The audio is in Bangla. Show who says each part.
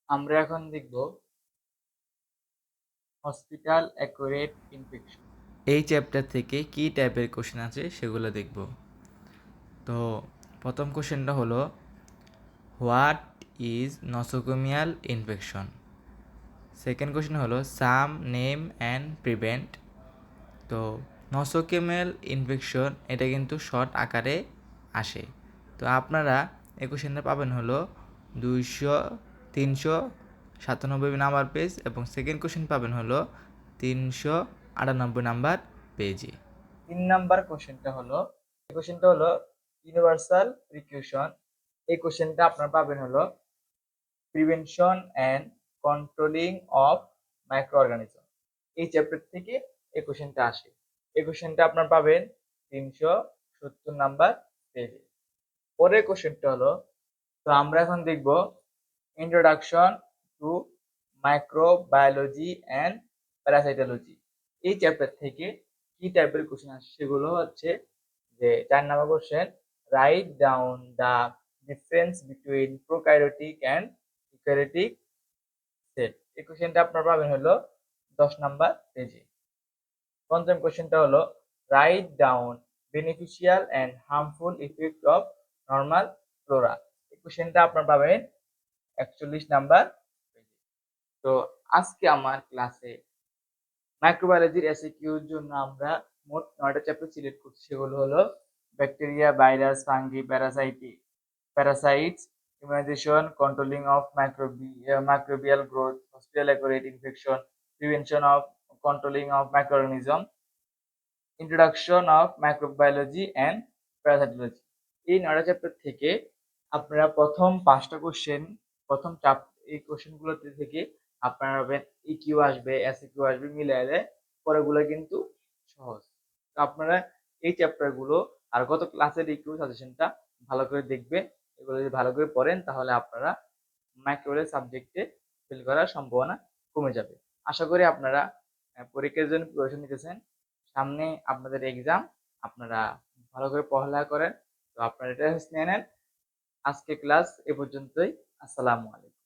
Speaker 1: আমরা এখন দেখব হসপিটাল অ্যাকুরেট ইনফেকশন। এই চ্যাপ্টার থেকে কি টাইপের কোশ্চেন আছে সেগুলো দেখব। তো প্রথম কোশ্চেনটা হলো, what is nosocomial infection. Second question হলো, সাম নেম অ্যান্ড প্রিভেন্ট। তো নসোকেমিয়াল ইনফেকশন এটা কিন্তু শর্ট আকারে আসে। তো আপনারা এই কোশ্চেনটা পাবেন হলো 397 নাম্বার পেজ, এবং সেকেন্ড কোশ্চেন পাবেন হলো 398 নাম্বার পেজে। 3 নাম্বার কোশ্চেনটা হলো, ইউনিভার্সাল প্রিকশন। এই কোশ্চেনটা আপনারা পাবেন হলো prevention and controlling of micro organism. এই চ্যাপ্টার থেকে এই কোশ্চেনটা আসে। এই কোশ্চেনটা আপনারা পাবেন 370 নাম্বার পেজে। পরের কোশ্চেনটা হলো, তো আমরা এখন দেখব introduction to microbiology and parasitology. এই চ্যাপ্টার থেকে কি টাইপের কোশ্চেন আসে সেগুলো হচ্ছে যে 4 number question, write down the difference between prokaryotic and eukaryotic sell. এই কোশ্চেনটা আপনারা পাবেন হলো 10 নাম্বার পেজে। পঞ্চম কোশ্চেনটা হলো, write down beneficial and harmful effect of normal Flora. এই কোশ্চেনটা আপনারা পাবেন 41 নাম্বার পেজে। তো আজকে আমার ক্লাসে মাইক্রোবায়োলজির এসিকিউর জন্য আমরা মোট 9টা চ্যাপ্টার সিলেক্ট করছি। সেগুলো হলো bacteria, virus, fungi, parasites, immunization, controlling of microbial growth, hospital accurate infection, prevention of controlling of microorganism, introduction of microbiology and parasitology. এই 9টা চ্যাপ্টার থেকে আপনারা প্রথম 5টা কোশ্চেন, এই কোশ্চেনগুলো থেকে আপনারা পাবেন ইকিউ আসবে, এসিকিউ আসবে, মিলাইলে পরেগুলো কিন্তু সহজ। তো আপনারা এই চ্যাপ্টারগুলো আর গত ক্লাসের ইকিউ সাজেশনটা ভালো করে দেখবেন। এগুলো যদি ভালো করে পড়েন তাহলে আপনারা মাইক্রোওয়েভ সাবজেক্টে ফেল করার সম্ভাবনা কমে যাবে। আশা করি আপনারা পরীক্ষার জন্য প্রিপারেশন নিতেছেন। সামনে আপনাদের এক্সাম, আপনারা ভালো করে পড়ালেখা করেন। তো আপনারা এটা নিয়ে নেন। আজকে ক্লাস এ পর্যন্তই। আসসালামু আলাইকুম।